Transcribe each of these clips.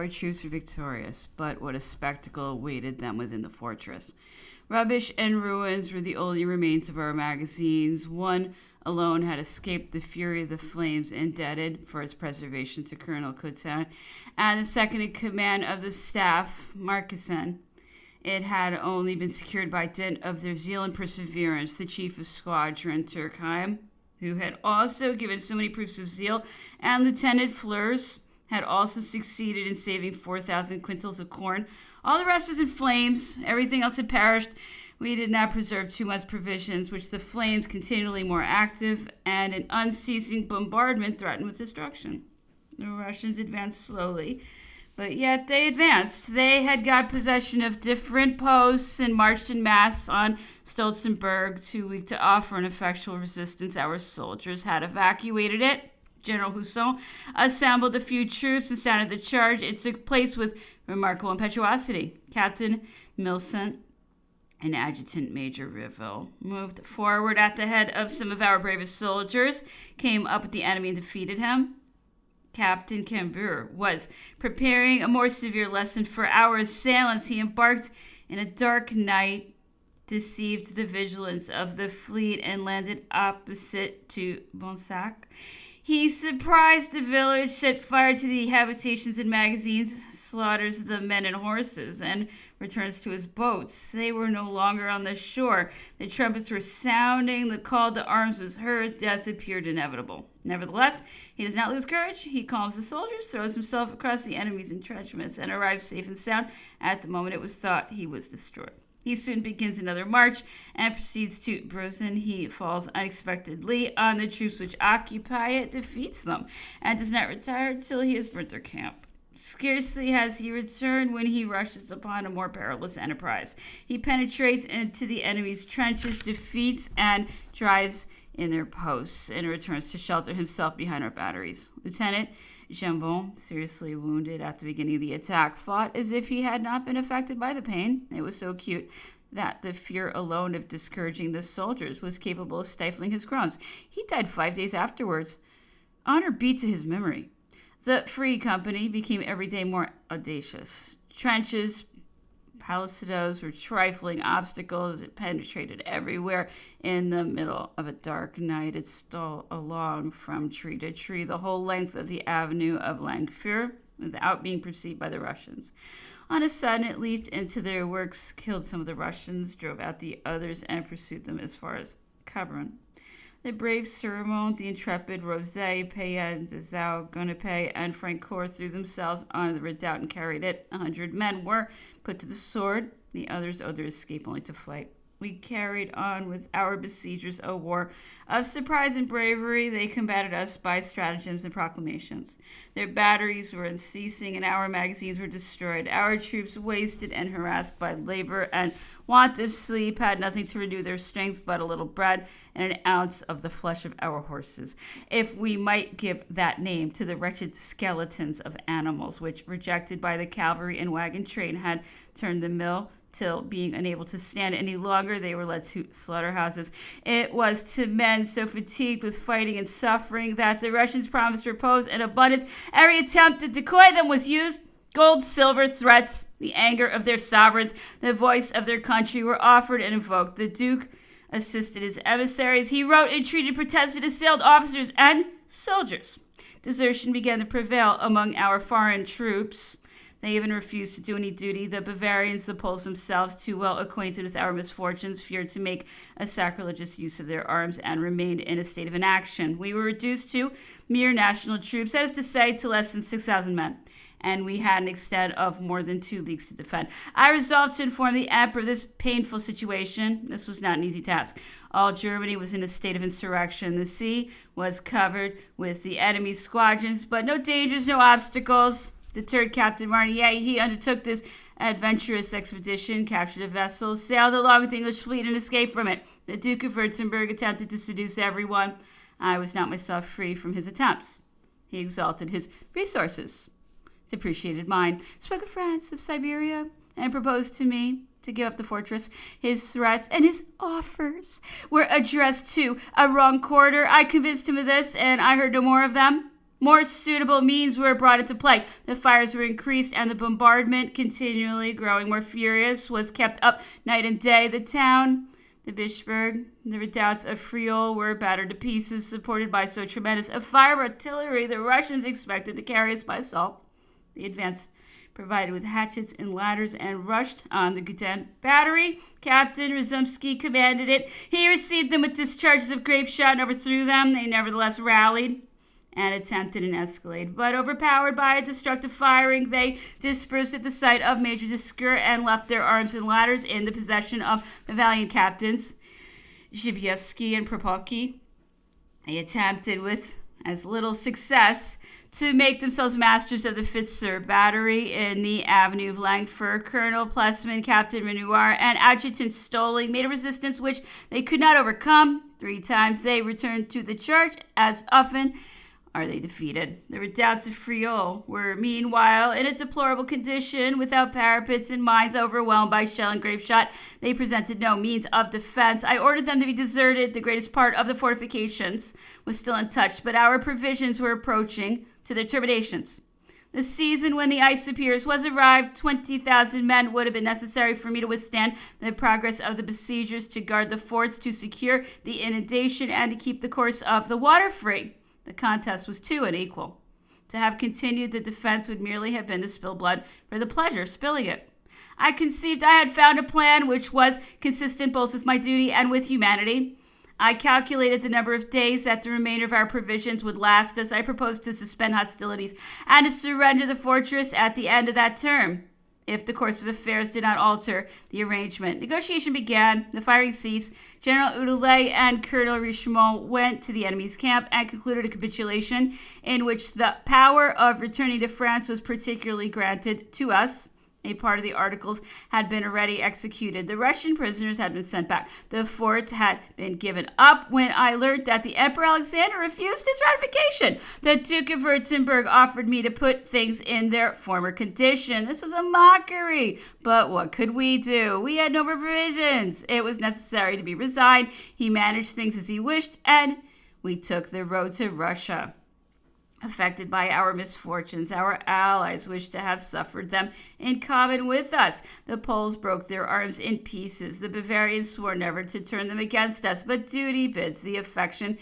Our troops were victorious, but what a spectacle awaited them within the fortress. Rubbish and ruins were the only remains of our magazines. One alone had escaped the fury of the flames, indebted for its preservation to Colonel Coutin and the second in command of the staff, Marquesan. It had only been secured by dint of their zeal and perseverance. The chief of squadron, Turkheim, who had also given so many proofs of zeal, and Lieutenant Fleurs had also succeeded in saving 4,000 quintals of corn. All the rest was in flames. Everything else had perished. We did not preserve too much provisions, which the flames, continually more active, and an unceasing bombardment threatened with destruction. The Russians advanced slowly, but yet they advanced. They had got possession of different posts and marched in mass on Stolzenberg, too weak to offer an effectual resistance. Our soldiers had evacuated it. General Husson assembled a few troops and sounded the charge. It took place with remarkable impetuosity. Captain Milcent and Adjutant Major Riville moved forward at the head of some of our bravest soldiers, came up with the enemy and defeated him. Captain Cambur was preparing a more severe lesson for our assailants. He embarked in a dark night, deceived the vigilance of the fleet, and landed opposite to Bonsac. He surprised the village, set fire to the habitations and magazines, slaughters the men and horses, and returns to his boats. They were no longer on the shore. The trumpets were sounding. The call to arms was heard. Death appeared inevitable. Nevertheless, he does not lose courage. He calms the soldiers, throws himself across the enemy's entrenchments, and arrives safe and sound at the moment it was thought he was destroyed. He soon begins another march and proceeds to Brozin. He falls unexpectedly on the troops which occupy it, defeats them, and does not retire till he has burnt their camp. Scarcely has he returned when he rushes upon a more perilous enterprise. He penetrates into the enemy's trenches, defeats and drives in their posts, and returns to shelter himself behind our batteries. Lieutenant Jambon, seriously wounded at the beginning of the attack, fought as if he had not been affected by the pain. It was so acute that the fear alone of discouraging the soldiers was capable of stifling his groans. He died 5 days afterwards. Honor be to his memory. The Free Company became every day more audacious. Trenches, palisadoes were trifling obstacles. It penetrated everywhere. In the middle of a dark night, it stole along from tree to tree the whole length of the avenue of Langfur without being perceived by the Russians. On a sudden, it leaped into their works, killed some of the Russians, drove out the others, and pursued them as far as Cabron. The brave Surmont, the intrepid Rosé, Payen, Dezau, Gonapé, and Francoeur threw themselves on the redoubt and carried it. 100 men were put to the sword. The others owed their escape only to flight. We carried on with our besiegers a war of surprise and bravery. They combated us by stratagems and proclamations. Their batteries were unceasing, and our magazines were destroyed. Our troops, wasted and harassed by labor and want of sleep, had nothing to renew their strength but a little bread and an ounce of the flesh of our horses, if we might give that name to the wretched skeletons of animals which, rejected by the cavalry and wagon train, had turned the mill, till, being unable to stand any longer, they were led to slaughterhouses. It was to men so fatigued with fighting and suffering that the Russians promised repose and abundance. Every attempt to decoy them was used. Gold, silver, threats, the anger of their sovereigns, the voice of their country were offered and invoked. The Duke assisted his emissaries. He wrote, entreated, protested, assailed officers and soldiers. Desertion began to prevail among our foreign troops. They even refused to do any duty. The Bavarians, the Poles themselves, too well acquainted with our misfortunes, feared to make a sacrilegious use of their arms and remained in a state of inaction. We were reduced to mere national troops, that is to say, to less than 6,000 men, and we had an extent of more than 2 leagues to defend. I resolved to inform the Emperor of this painful situation. This was not an easy task. All Germany was in a state of insurrection. The sea was covered with the enemy's squadrons, but no dangers, no obstacles. Deterred Captain Marnier, he undertook this adventurous expedition, captured a vessel, sailed along with the English fleet, and escaped from it. The Duke of Württemberg attempted to seduce everyone. I was not myself free from his attempts. He exalted his resources, depreciated mine, spoke of France, of Siberia, and proposed to me to give up the fortress. His threats and his offers were addressed to a wrong quarter. I convinced him of this, and I heard no more of them. More suitable means were brought into play. The fires were increased and the bombardment, continually growing more furious, was kept up night and day. The town, the Bischberg, the redoubts of Friul were battered to pieces, supported by so tremendous a fire of artillery the Russians expected to carry us by assault. The advance, provided with hatchets and ladders, and rushed on the Guten battery. Captain Rozumsky commanded it. He received them with discharges of grape shot and overthrew them. They nevertheless rallied and attempted an escalade, but overpowered by a destructive firing, they dispersed at the sight of Major Discour and left their arms and ladders in the possession of the valiant captains Zhibieski and Propolki. They attempted with as little success to make themselves masters of the Fitzer battery in the Avenue of Langford. Colonel Plessman, Captain Renoir, and Adjutant Stoling made a resistance which they could not overcome. 3 times they returned to the charge. As often are they defeated. The redoubts of Friul were meanwhile in a deplorable condition, without parapets and mines, overwhelmed by shell and grape shot. They presented no means of defense. I ordered them to be deserted. The greatest part of the fortifications was still untouched, but our provisions were approaching to their terminations. The season when the ice appears was arrived. 20,000 men would have been necessary for me to withstand the progress of the besiegers, to guard the forts, to secure the inundation, and to keep the course of the water free. The contest was too unequal. To have continued the defense would merely have been to spill blood for the pleasure of spilling it. I conceived I had found a plan which was consistent both with my duty and with humanity. I calculated the number of days that the remainder of our provisions would last us. I proposed to suspend hostilities and to surrender the fortress at the end of that term, if the course of affairs did not alter the arrangement. Negotiation began. The firing ceased. General Udelet and Colonel Richemont went to the enemy's camp and concluded a capitulation in which the power of returning to France was particularly granted to us. A part of the articles had been already executed. The Russian prisoners had been sent back. The forts had been given up when I learned that the Emperor Alexander refused his ratification. The Duke of Württemberg offered me to put things in their former condition. This was a mockery, but what could we do? We had no more provisions. It was necessary to be resigned. He managed things as he wished, and we took the road to Russia. Affected by our misfortunes, our allies wished to have suffered them in common with us. The Poles broke their arms in pieces. The Bavarians swore never to turn them against us, but duty bids the affection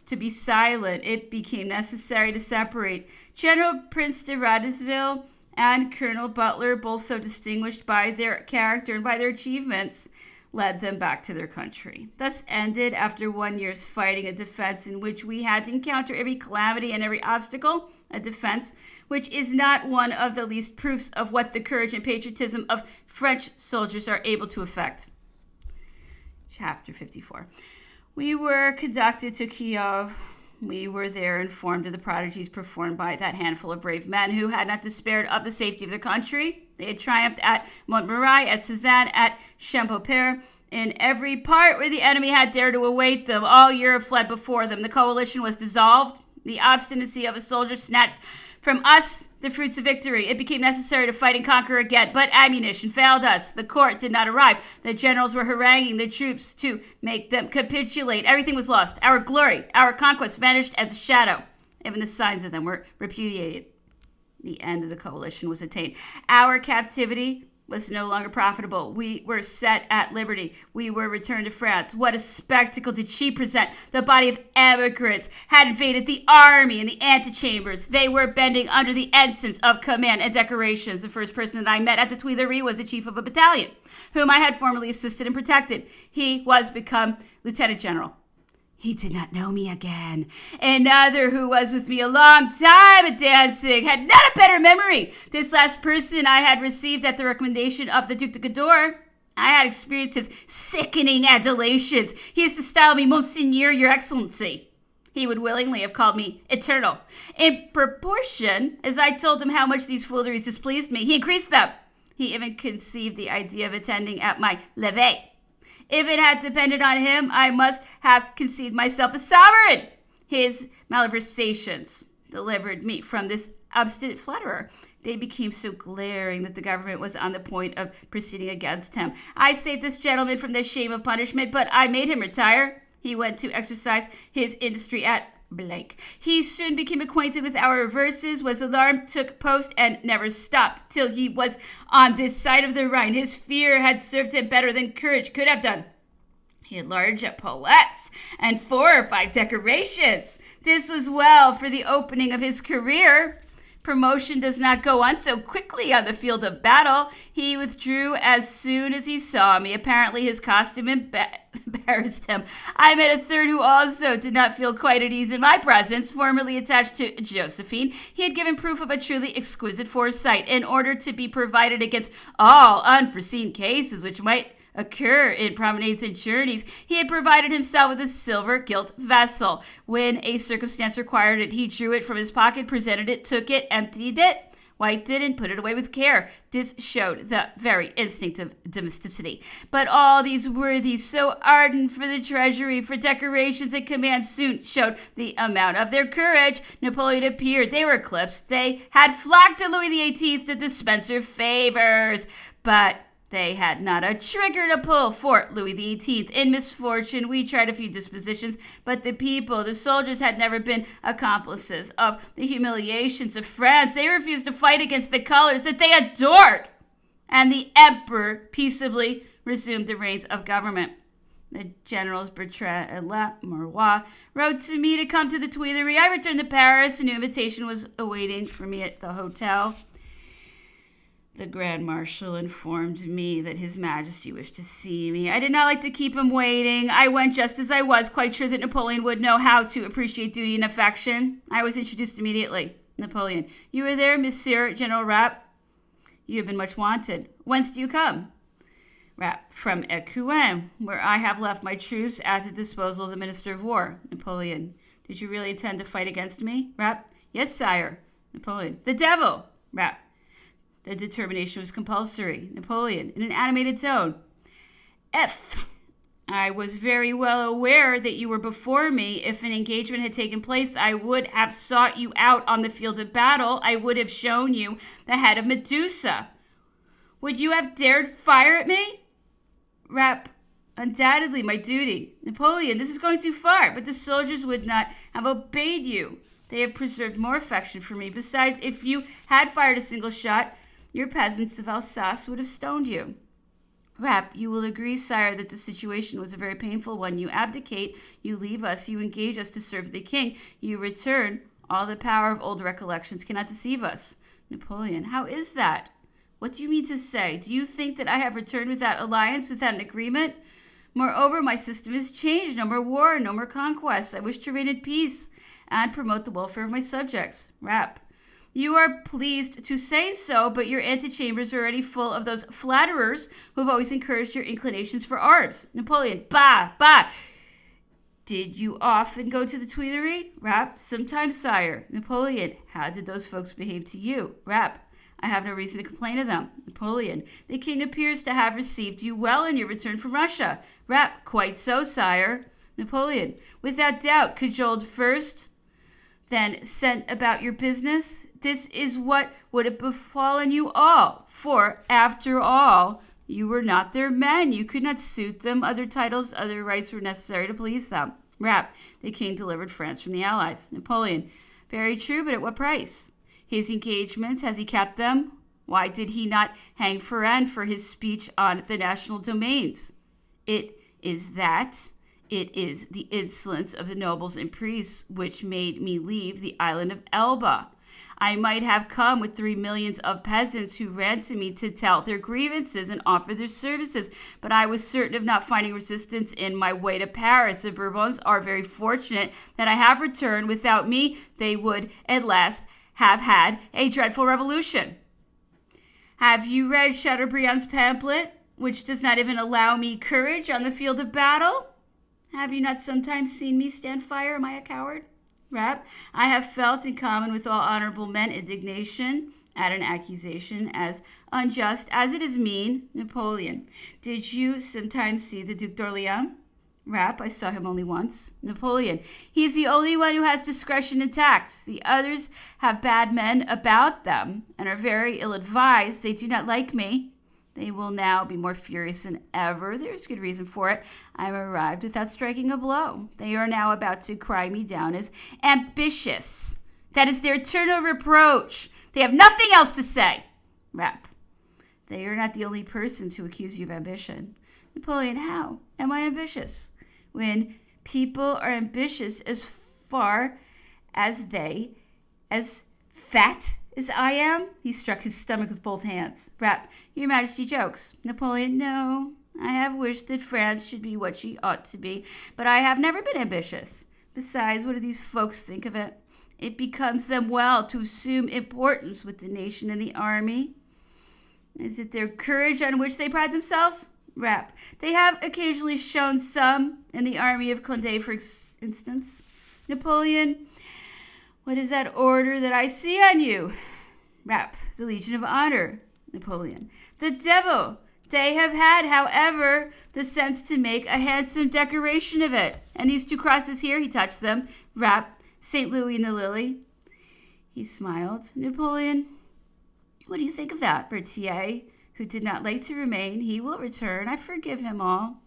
to be silent. It became necessary to separate. General Prince de Radisville and Colonel Butler, both so distinguished by their character and by their achievements, led them back to their country. Thus ended, after 1 year's fighting, a defense in which we had to encounter every calamity and every obstacle, a defense which is not one of the least proofs of what the courage and patriotism of French soldiers are able to effect. Chapter 54. We were conducted to Kiev. We were there informed of the prodigies performed by that handful of brave men who had not despaired of the safety of their country. They had triumphed at Montmirail, at Cézanne, at Champaubert, in every part where the enemy had dared to await them. All Europe fled before them. The coalition was dissolved. The obstinacy of a soldier snatched from us the fruits of victory. It became necessary to fight and conquer again, but ammunition failed us. The court did not arrive. The generals were haranguing the troops to make them capitulate. Everything was lost. Our glory, our conquest vanished as a shadow. Even the signs of them were repudiated. The end of the coalition was attained. Our captivity was no longer profitable. We were set at liberty. We were returned to France. What a spectacle did she present! The body of emigrants had invaded the army in the antechambers. They were bending under the ensigns of command and decorations. The first person that I met at the Tuileries was the chief of a battalion, whom I had formerly assisted and protected. He was become lieutenant general. He did not know me again. Another, who was with me a long time at Danzig, had not a better memory. This last person I had received at the recommendation of the Duc de Cador. I had experienced his sickening adulations. He used to style me Monseigneur, Your Excellency. He would willingly have called me Eternal. In proportion as I told him how much these fooleries displeased me, he increased them. He even conceived the idea of attending at my levee. If it had depended on him, I must have conceived myself a sovereign. His malversations delivered me from this obstinate flatterer. They became so glaring that the government was on the point of proceeding against him. I saved this gentleman from the shame of punishment, but I made him retire. He went to exercise his industry at blank. He soon became acquainted with our reverses, was alarmed, took post, and never stopped till he was on this side of the Rhine. His fear had served him better than courage could have done. He had large epaulettes and 4 or 5 decorations. This was well for the opening of his career. Promotion does not go on so quickly on the field of battle. He withdrew as soon as he saw me. Apparently his costume embarrassed him. I met a third who also did not feel quite at ease in my presence. Formerly attached to Josephine, he had given proof of a truly exquisite foresight. In order to be provided against all unforeseen cases which might occur in promenades and journeys, he had provided himself with a silver gilt vessel. When a circumstance required it, he drew it from his pocket, presented it, took it, emptied it, wiped it, and put it away with care. This showed the very instinct of domesticity. But all these worthies, so ardent for the treasury, for decorations and commands, soon showed the amount of their courage. Napoleon appeared. They were eclipsed. They had flocked to Louis XVIII to dispense her favors. But they had not a trigger to pull for Louis XVIII. In misfortune, we tried a few dispositions, but the people, the soldiers, had never been accomplices of the humiliations of France. They refused to fight against the colors that they adored. And the emperor peaceably resumed the reins of government. The generals Bertrand and Leroy wrote to me to come to the Tuileries. I returned to Paris. A new invitation was awaiting for me at the hotel. The Grand Marshal informed me that His Majesty wished to see me. I did not like to keep him waiting. I went just as I was, quite sure that Napoleon would know how to appreciate duty and affection. I was introduced immediately. Napoleon: you are there, Monsieur General Rapp? You have been much wanted. Whence do you come? Rapp: from Ecouen, where I have left my troops at the disposal of the Minister of War. Napoleon: did you really intend to fight against me? Rapp: yes, sire. Napoleon: the devil! Rapp: the determination was compulsory. Napoleon, in an animated tone: I was very well aware that you were before me. If an engagement had taken place, I would have sought you out on the field of battle. I would have shown you the head of Medusa. Would you have dared fire at me? Rapp: undoubtedly, my duty. Napoleon: this is going too far, but the soldiers would not have obeyed you. They have preserved more affection for me. Besides, if you had fired a single shot, your peasants of Alsace would have stoned you. Rapp: you will agree, sire, that the situation was a very painful one. You abdicate, you leave us, you engage us to serve the king, you return. All the power of old recollections cannot deceive us. Napoleon: how is that? What do you mean to say? Do you think that I have returned without alliance, without an agreement? Moreover, my system is changed. No more war, no more conquests. I wish to reign in peace and promote the welfare of my subjects. Rapp: you are pleased to say so, but your antechambers are already full of those flatterers who have always encouraged your inclinations for arms. Napoleon: bah, bah. Did you often go to the Tuileries? Rapp: sometimes, sire. Napoleon: how did those folks behave to you? Rapp: I have no reason to complain of them. Napoleon: the king appears to have received you well in your return from Russia. Rapp: quite so, sire. Napoleon: without doubt, cajoled first, then sent about your business. This is what would have befallen you all, for, after all, you were not their men. You could not suit them. Other titles, other rights were necessary to please them. Rapp: the king delivered France from the Allies. Napoleon: very true, but at what price? His engagements, has he kept them? Why did he not hang Ferrand for his speech on the national domains? It is the insolence of the nobles and priests which made me leave the island of Elba. I might have come with 3 millions of peasants who ran to me to tell their grievances and offer their services, but I was certain of not finding resistance in my way to Paris. The Bourbons are very fortunate that I have returned. Without me, they would at last have had a dreadful revolution. Have you read Chateaubriand's pamphlet, which does not even allow me courage on the field of battle? Have you not sometimes seen me stand fire? Am I a coward? Rapp: I have felt, in common with all honorable men, indignation at an accusation as unjust as it is mean. Napoleon: did you sometimes see the Duc d'Orléans? Rapp: I saw him only once. Napoleon: he is the only one who has discretion and tact. The others have bad men about them and are very ill-advised. They do not like me. They will now be more furious than ever. There's good reason for it. I've arrived without striking a blow. They are now about to cry me down as ambitious. That is their eternal reproach. They have nothing else to say. Rapp. They are not the only persons who accuse you of ambition. Napoleon, how am I ambitious? When people are ambitious as far as fat as I am? He struck his stomach with both hands. Rapp, Your Majesty jokes. Napoleon, no. I have wished that France should be what she ought to be, but I have never been ambitious. Besides, what do these folks think of it? It becomes them well to assume importance with the nation and the army. Is it their courage on which they pride themselves? Rapp, they have occasionally shown some in the army of Condé, for instance. Napoleon, what is that order that I see on you? Rapp, the Legion of Honor. Napoleon, the devil! They have had, however, the sense to make a handsome decoration of it. And these two crosses here, he touched them. Rapp, St. Louis and the Lily. He smiled. Napoleon, what do you think of that? Berthier, who did not like to remain, he will return. I forgive him all.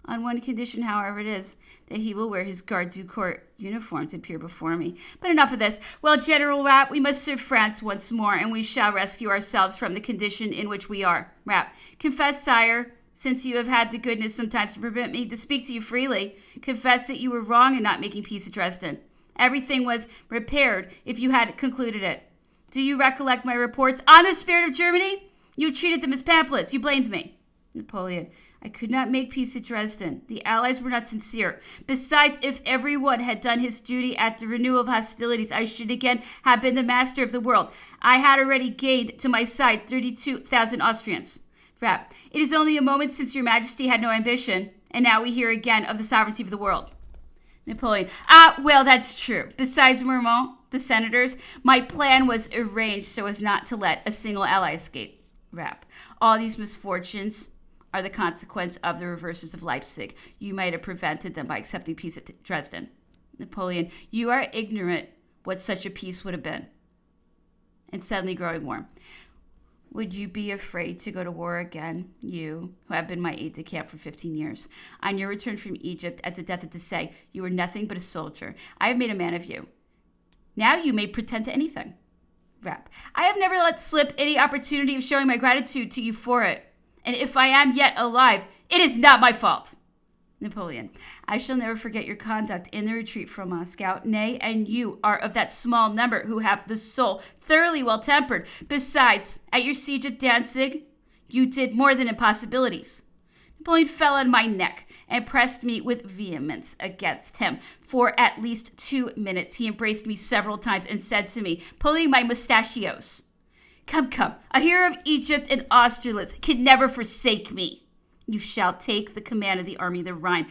On one condition, however, it is that he will wear his garde du corps uniform to appear before me. But enough of this. Well, General Rapp, we must serve France once more, and we shall rescue ourselves from the condition in which we are. Rapp, confess, sire, since you have had the goodness sometimes to permit me to speak to you freely, confess that you were wrong in not making peace at Dresden. Everything was repaired if you had concluded it. Do you recollect my reports on the spirit of Germany? You treated them as pamphlets. You blamed me. Napoleon, I could not make peace at Dresden. The Allies were not sincere. Besides, if everyone had done his duty at the renewal of hostilities, I should again have been the master of the world. I had already gained to my side 32,000 Austrians. Rapp, it is only a moment since your Majesty had no ambition, and now we hear again of the sovereignty of the world. Napoleon, well, that's true. Besides Marmont, the senators, my plan was arranged so as not to let a single ally escape. Rapp, all these misfortunes are the consequence of the reverses of Leipzig. You might have prevented them by accepting peace at Dresden. Napoleon, you are ignorant what such a peace would have been. And suddenly growing warm. Would you be afraid to go to war again, you, who have been my aide-de-camp for 15 years? On your return from Egypt, at the death of Desaix, you were nothing but a soldier. I have made a man of you. Now you may pretend to anything. Rapp, I have never let slip any opportunity of showing my gratitude to you for it. And if I am yet alive, it is not my fault. Napoleon, I shall never forget your conduct in the retreat from Moscow. Nay, and you are of that small number who have the soul thoroughly well-tempered. Besides, at your siege of Danzig, you did more than impossibilities. Napoleon fell on my neck and pressed me with vehemence against him. For at least 2 minutes, he embraced me several times and said to me, pulling my mustachios, Come, a hero of Egypt and Austerlitz can never forsake me. You shall take the command of the army of the Rhine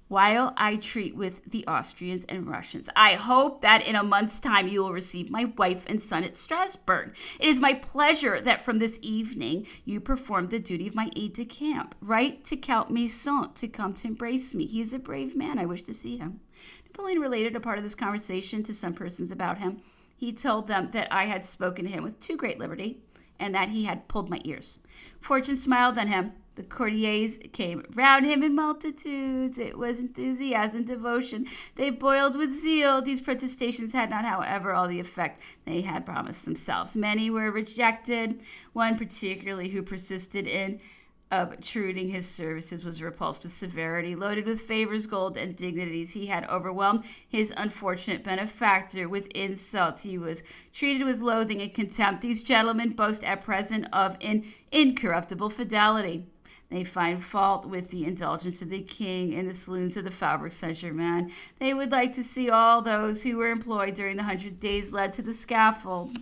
while I treat with the Austrians and Russians. I hope that in a month's time you will receive my wife and son at Strasbourg. It is my pleasure that from this evening you perform the duty of my aide-de-camp. Write to Count Maison to come to embrace me. He is a brave man. I wish to see him. Napoleon related a part of this conversation to some persons about him. He told them that I had spoken to him with too great liberty and that he had pulled my ears. Fortune smiled on him. The courtiers came round him in multitudes. It was enthusiasm, devotion. They boiled with zeal. These protestations had not, however, all the effect they had promised themselves. Many were rejected. One particularly who persisted in obtruding his services was repulsed with severity. Loaded with favors, gold, and dignities, he had overwhelmed his unfortunate benefactor with insults. He was treated with loathing and contempt. These gentlemen boast at present of an incorruptible fidelity. They find fault with the indulgence of the king in the saloons of the Faubourg Saint-Germain. They would like to see all those who were employed during the 100 days led to the scaffold.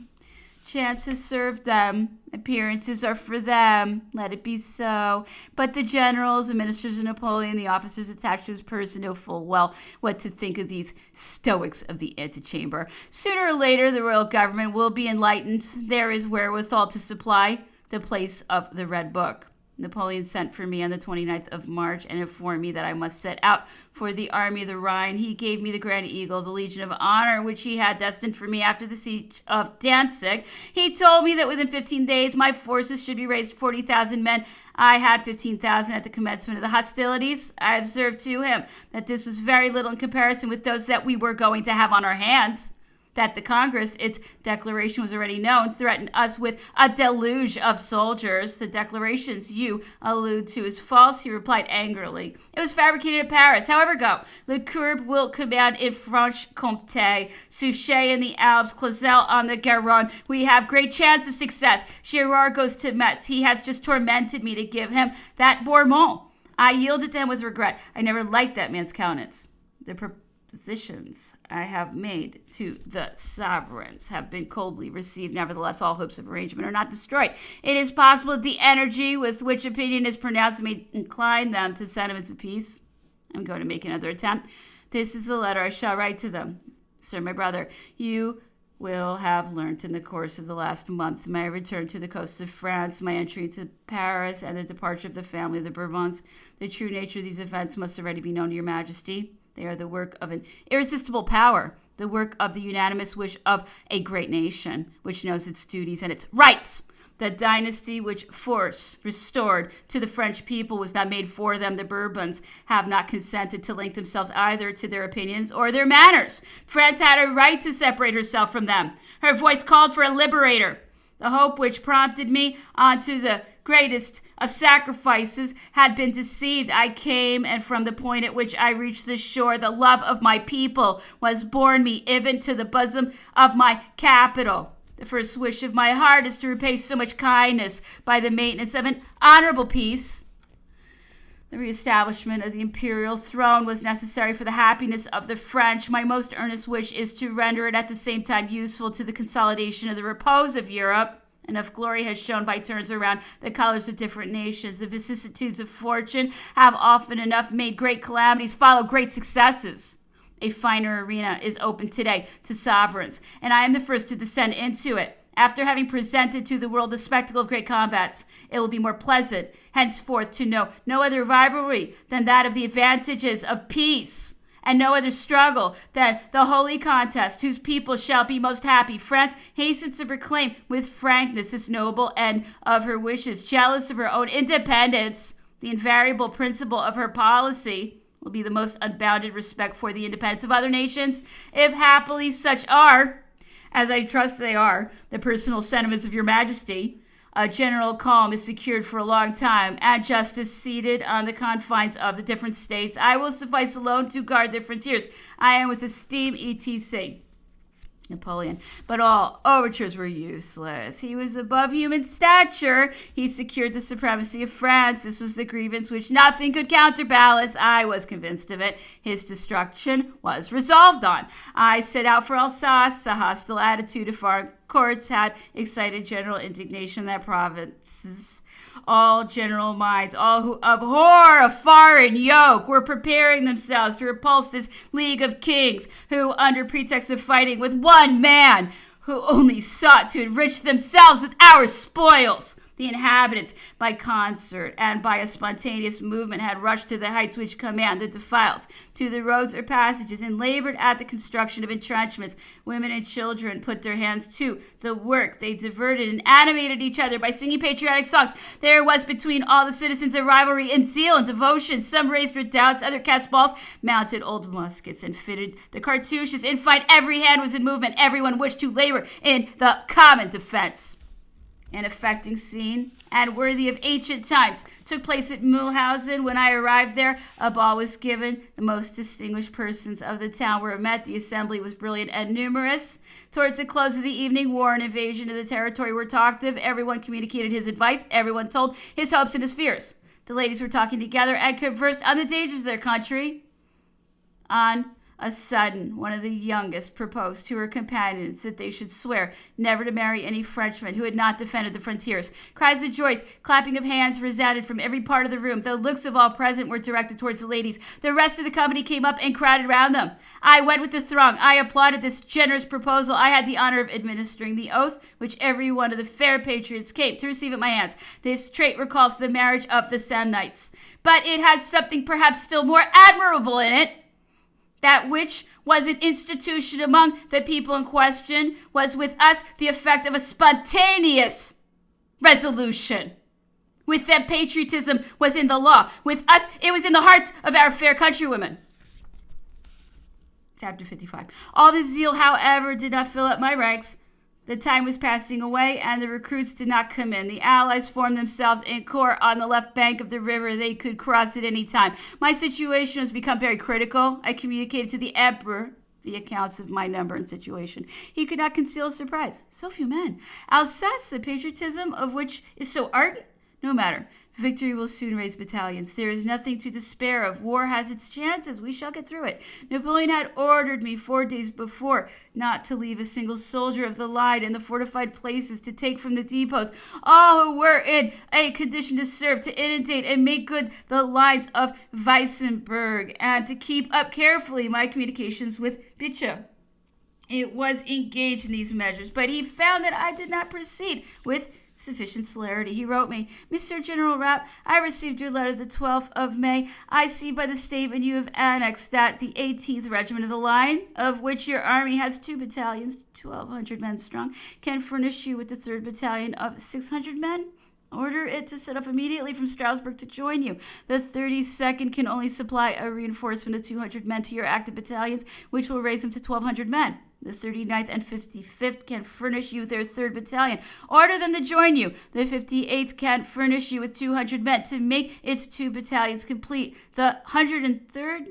Chance has served them. Appearances are for them. Let it be so. But the generals, the ministers of Napoleon, the officers attached to his person know full well what to think of these stoics of the antechamber. Sooner or later, the royal government will be enlightened. There is wherewithal to supply the place of the Red Book. Napoleon sent for me on the 29th of March and informed me that I must set out for the Army of the Rhine. He gave me the Grand Eagle, the Legion of Honor, which he had destined for me after the siege of Danzig. He told me that within 15 days my forces should be raised 40,000 men. I had 15,000 at the commencement of the hostilities. I observed to him that this was very little in comparison with those that we were going to have on our hands. That the Congress, its declaration was already known, threatened us with a deluge of soldiers. The declarations you allude to is false, he replied angrily. It was fabricated at Paris. However, go. Le Courbe will command in Franche-Comté, Suchet in the Alps, Clausel on the Garonne. We have great chance of success. Girard goes to Metz. He has just tormented me to give him that Bourmont. I yielded to him with regret. I never liked that man's countenance. The propositions I have made to the sovereigns have been coldly received. Nevertheless, all hopes of arrangement are not destroyed. It is possible that the energy with which opinion is pronounced may incline them to sentiments of peace. I'm going to make another attempt. This is the letter I shall write to them. Sir, my brother, you will have learnt in the course of the last month my return to the coast of France, my entry to Paris, and the departure of the family of the Bourbons. The true nature of these events must already be known to your majesty. They are the work of an irresistible power, the work of the unanimous wish of a great nation, which knows its duties and its rights. The dynasty which force restored to the French people was not made for them. The Bourbons have not consented to link themselves either to their opinions or their manners. France had a right to separate herself from them. Her voice called for a liberator. The hope which prompted me onto the greatest of sacrifices had been deceived. I came, and from the point at which I reached the shore, the love of my people was borne me even to the bosom of my capital. The first wish of my heart is to repay so much kindness by the maintenance of an honorable peace. The reestablishment of the imperial throne was necessary for the happiness of the French. My most earnest wish is to render it at the same time useful to the consolidation of the repose of Europe. Enough glory has shone by turns around the colors of different nations. The vicissitudes of fortune have often enough made great calamities follow great successes. A finer arena is open today to sovereigns, and I am the first to descend into it. After having presented to the world the spectacle of great combats, it will be more pleasant henceforth to know no other rivalry than that of the advantages of peace, and no other struggle than the holy contest whose people shall be most happy. France hastens to proclaim with frankness this noble end of her wishes, jealous of her own independence. The invariable principle of her policy will be the most unbounded respect for the independence of other nations, if happily such are, as I trust they are, the personal sentiments of your majesty. A general calm is secured for a long time, and justice seated on the confines of the different states. I will suffice alone to guard their frontiers. I am with esteem, etc. Napoleon. But all overtures were useless. He was above human stature. He secured the supremacy of France. This was the grievance which nothing could counterbalance. I was convinced of it. His destruction was resolved on. I set out for Alsace. A hostile attitude of foreign courts had excited general indignation in that province. All general minds, all who abhor a foreign yoke, were preparing themselves to repulse this League of Kings, who, under pretext of fighting with one man, who only sought to enrich themselves with our spoils. The inhabitants, by concert and by a spontaneous movement, had rushed to the heights which command the defiles, to the roads or passages, and labored at the construction of entrenchments. Women and children put their hands to the work. They diverted and animated each other by singing patriotic songs. There was between all the citizens a rivalry in zeal and devotion. Some raised redoubts, others cast balls, mounted old muskets, and fitted the cartouches. In fine, every hand was in movement. Everyone wished to labor in the common defense. An affecting scene, and worthy of ancient times, took place at Mulhausen. When I arrived there, a ball was given. The most distinguished persons of the town were met. The assembly was brilliant and numerous. Towards the close of the evening, war and invasion of the territory were talked of. Everyone communicated his advice. Everyone told his hopes and his fears. The ladies were talking together and conversed on the dangers of their country, on A sudden, one of the youngest proposed to her companions that they should swear never to marry any Frenchman who had not defended the frontiers. Cries of joy, clapping of hands resounded from every part of the room. The looks of all present were directed towards the ladies. The rest of the company came up and crowded round them. I went with the throng. I applauded this generous proposal. I had the honor of administering the oath, which every one of the fair patriots came to receive at my hands. This trait recalls the marriage of the Samnites, but it has something perhaps still more admirable in it. That which was an institution among the people in question was with us the effect of a spontaneous resolution. With them, patriotism was in the law. With us, it was in the hearts of our fair countrywomen. Chapter 55. All this zeal, however, did not fill up my ranks. The time was passing away, and the recruits did not come in. The Allies formed themselves in corps on the left bank of the river. They could cross at any time. My situation has become very critical. I communicated to the Emperor the accounts of my number and situation. He could not conceal his surprise. So few men. Alsace, the patriotism of which is so ardent? No matter. Victory will soon raise battalions. There is nothing to despair of. War has its chances. We shall get through it. Napoleon had ordered me 4 days before not to leave a single soldier of the line in the fortified places, to take from the depots all who were in a condition to serve, to inundate and make good the lines of Weissenberg, and to keep up carefully my communications with Bitche. It was engaged in these measures, but he found that I did not proceed with sufficient celerity. He wrote me, Mr. General Rapp, I received your letter the 12th of May. I see by the statement you have annexed that the 18th Regiment of the Line, of which your army has 2 battalions, 1,200 men strong, can furnish you with the 3rd Battalion of 600 men. Order it to set off immediately from Strasbourg to join you. The 32nd can only supply a reinforcement of 200 men to your active battalions, which will raise them to 1,200 men. The 39th and 55th can furnish you their 3rd battalion. Order them to join you. The 58th can furnish you with 200 men to make its 2 battalions complete. The 103rd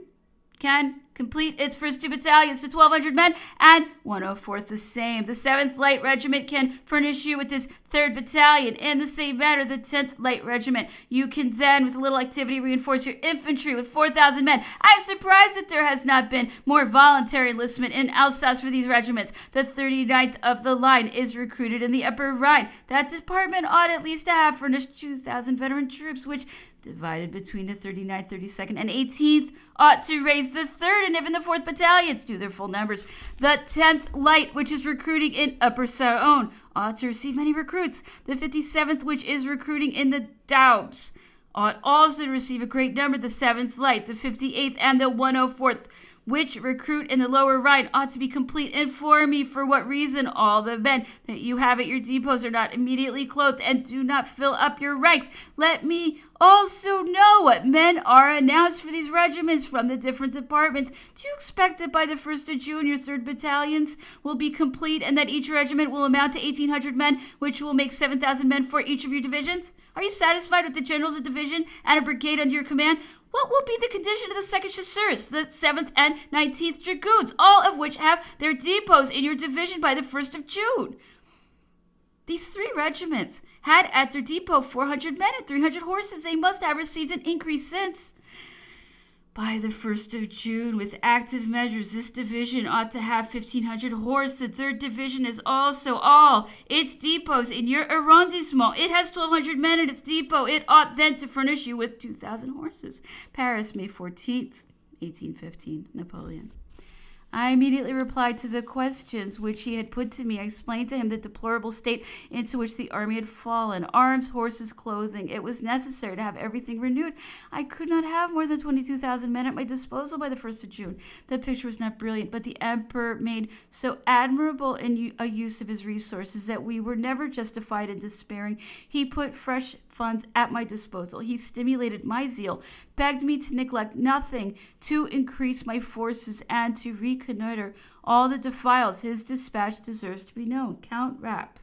can complete its first 2 battalions to 1,200 men, and 104th the same. The 7th Light Regiment can furnish you with this 3rd battalion. In the same manner, the 10th Light Regiment. You can then, with a little activity, reinforce your infantry with 4,000 men. I am surprised that there has not been more voluntary enlistment in Alsace for these regiments. The 39th of the line is recruited in the Upper Rhine. That department ought at least to have furnished 2,000 veteran troops, which, divided between the 39th, 32nd, and 18th, ought to raise the 3rd and even the 4th battalions to their full numbers. The 10th Light, which is recruiting in Upper Saône, ought to receive many recruits. The 57th, which is recruiting in the Doubs, ought also to receive a great number. The 7th Light, the 58th, and the 104th, which recruit in the Lower Rhine, ought to be complete. Inform me for what reason all the men that you have at your depots are not immediately clothed, and do not fill up your ranks. Let me also know what men are announced for these regiments from the different departments. Do you expect that by the 1st of June your 3rd battalions will be complete, and that each regiment will amount to 1,800 men, which will make 7,000 men for each of your divisions? Are you satisfied with the generals of division and a brigade under your command? What will be the condition of the 2nd Chasseurs, the 7th and 19th Dragoons, all of which have their depots in your division by the 1st of June? These 3 regiments had at their depot 400 men and 300 horses. They must have received an increase since. By the 1st of June, with active measures, this division ought to have 1,500 horse. The 3rd Division is also all its depots in your arrondissement. It has 1,200 men at its depot. It ought then to furnish you with 2,000 horses. Paris, May 14th, 1815. Napoleon. I immediately replied to the questions which he had put to me. I explained to him the deplorable state into which the army had fallen. Arms, horses, clothing. It was necessary to have everything renewed. I could not have more than 22,000 men at my disposal by the 1st of June. The picture was not brilliant, but the emperor made so admirable a use of his resources that we were never justified in despairing. He put fresh funds at my disposal. He stimulated my zeal, begged me to neglect nothing, to increase my forces, and to reconnoiter all the defiles. His dispatch deserves to be known. Count Rapp.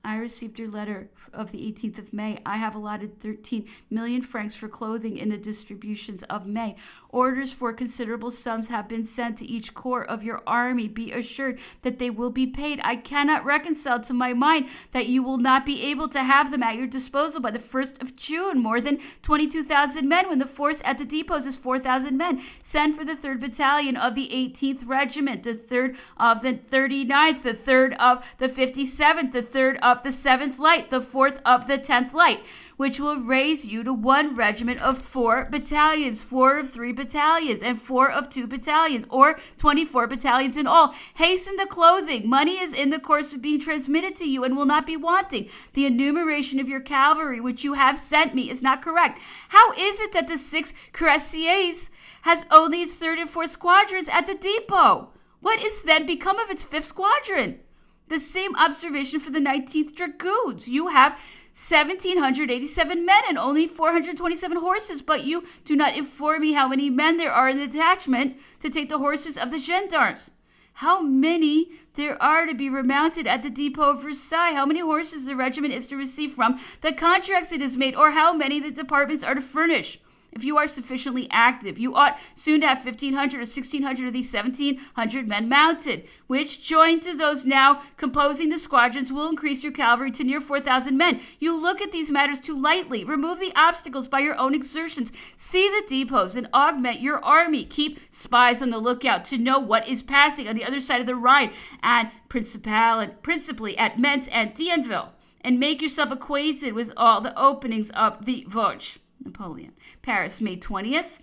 I received your letter of the 18th of May. I have allotted 13 million francs for clothing in the distributions of May. Orders for considerable sums have been sent to each corps of your army. Be assured that they will be paid. I cannot reconcile to my mind that you will not be able to have them at your disposal by the 1st of June. More than 22,000 men when the force at the depots is 4,000 men. Send for the 3rd Battalion of the 18th Regiment, the 3rd of the 39th, the 3rd of the 57th, the 3rd of the 7th Light, the 4th of the 10th Light, which will raise you to 1 regiment of 4 battalions, 4 of 3 battalions, and 4 of 2 battalions, or 24 battalions in all. Hasten the clothing. Money is in the course of being transmitted to you and will not be wanting. The enumeration of your cavalry, which you have sent me, is not correct. How is it that the 6th Cuirassiers has only its 3rd and 4th squadrons at the depot? What is then become of its 5th squadron? The same observation for the 19th Dragoons. You have 1,787 men and only 427 horses, but you do not inform me how many men there are in the detachment to take the horses of the gendarmes. How many there are to be remounted at the depot of Versailles, how many horses the regiment is to receive from the contracts it has made, or how many the departments are to furnish. If you are sufficiently active, you ought soon to have 1,500 or 1,600 of these 1,700 men mounted, which, joined to those now composing the squadrons, will increase your cavalry to near 4,000 men. You look at these matters too lightly. Remove the obstacles by your own exertions. See the depots and augment your army. Keep spies on the lookout to know what is passing on the other side of the Rhine, and principally at Metz and Thionville, and make yourself acquainted with all the openings of the Vosges. Napoleon. Paris, May 20th,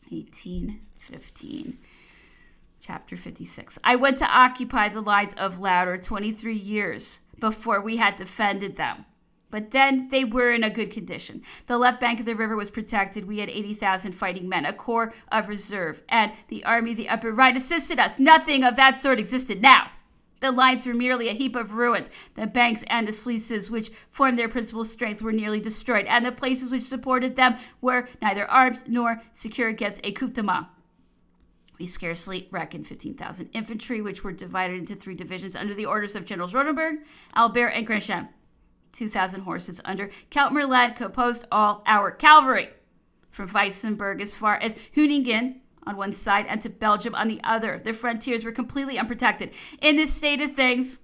1815. Chapter 56. I went to occupy the lines of Lauder 23 years before we had defended them. But then they were in a good condition. The left bank of the river was protected. We had 80,000 fighting men, a corps of reserve, and the army of the Upper Rhine assisted us. Nothing of that sort existed now. The lines were merely a heap of ruins. The banks and the sluices which formed their principal strength were nearly destroyed, and the places which supported them were neither armed nor secure against a coup de main. We scarcely reckoned 15,000 infantry, which were divided into 3 divisions under the orders of Generals Rodenberg, Albert, and Grandchamp. 2,000 horses under Count Merlin composed all our cavalry. From Weissenberg as far as Huningen on one side and to Belgium on the other. The frontiers were completely unprotected. In this state of things,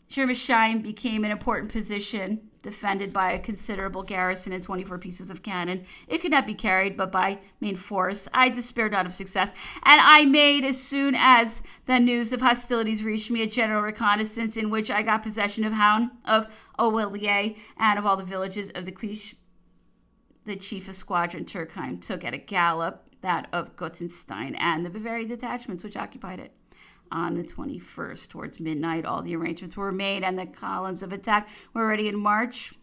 Germersheim became an important position, defended by a considerable garrison and 24 pieces of cannon. It could not be carried but by main force. I despaired not of success, and I made, as soon as the news of hostilities reached me, a general reconnaissance in which I got possession of Haun, of Ouelier, and of all the villages of the Quiche. The chief of squadron, Turkheim, took at a gallop that of Gottenstein and the Bavarian detachments which occupied it. On the 21st, towards midnight, all the arrangements were made and the columns of attack were already in march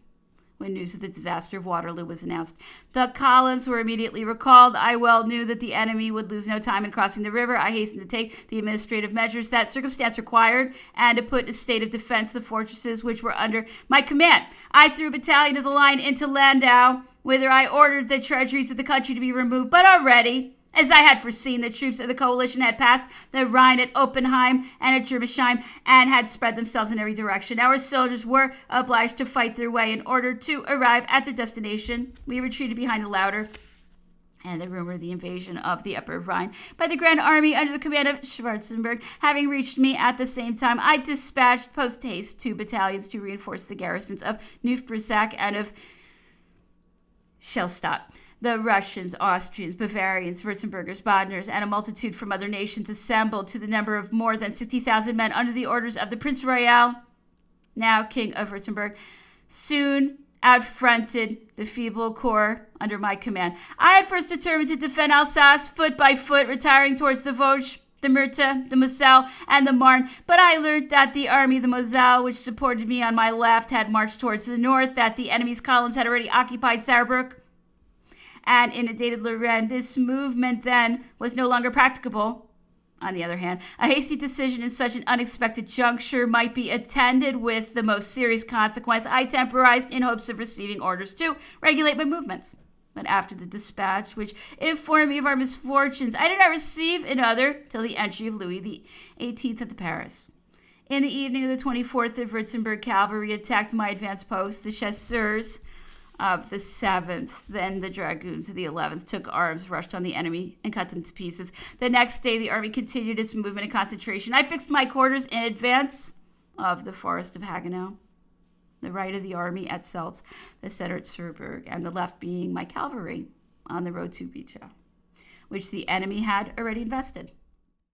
when news of the disaster of Waterloo was announced. The columns were immediately recalled. I well knew that the enemy would lose no time in crossing the river. I hastened to take the administrative measures that circumstance required and to put in a state of defense the fortresses which were under my command. I threw a battalion of the line into Landau, whither I ordered the treasuries of the country to be removed, but already, as I had foreseen, the troops of the coalition had passed the Rhine at Oppenheim and at Germersheim and had spread themselves in every direction. Our soldiers were obliged to fight their way in order to arrive at their destination. We retreated behind the Lauder and the rumor of the invasion of the Upper Rhine by the Grand Army under the command of Schwarzenberg having reached me at the same time. I dispatched post-haste 2 battalions to reinforce the garrisons of Neuf-Brissac and of Schellstadt. The Russians, Austrians, Bavarians, Württembergers, Badeners, and a multitude from other nations assembled to the number of more than 60,000 men under the orders of the Prince Royal, now King of Württemberg, soon outfronted the feeble corps under my command. I had first determined to defend Alsace foot by foot, retiring towards the Vosges, the Meurthe, the Moselle, and the Marne, but I learned that the army of the Moselle, which supported me on my left, had marched towards the north, that the enemy's columns had already occupied Saarbrück and inundated Lorraine. This movement, then, was no longer practicable. On the other hand, a hasty decision in such an unexpected juncture might be attended with the most serious consequence. I temporized in hopes of receiving orders to regulate my movements. But after the dispatch which informed me of our misfortunes, I did not receive another till the entry of Louis XVIII into Paris. In the evening of the 24th, the Württemberg cavalry attacked my advanced post. The chasseurs of the 7th, then the dragoons of the 11th, took arms, rushed on the enemy, and cut them to pieces. The next day, the army continued its movement and concentration. I fixed my quarters in advance of the forest of Hagenau, the right of the army at Seltz, the center at Surburg, and the left being my cavalry on the road to Bichau, which the enemy had already invested.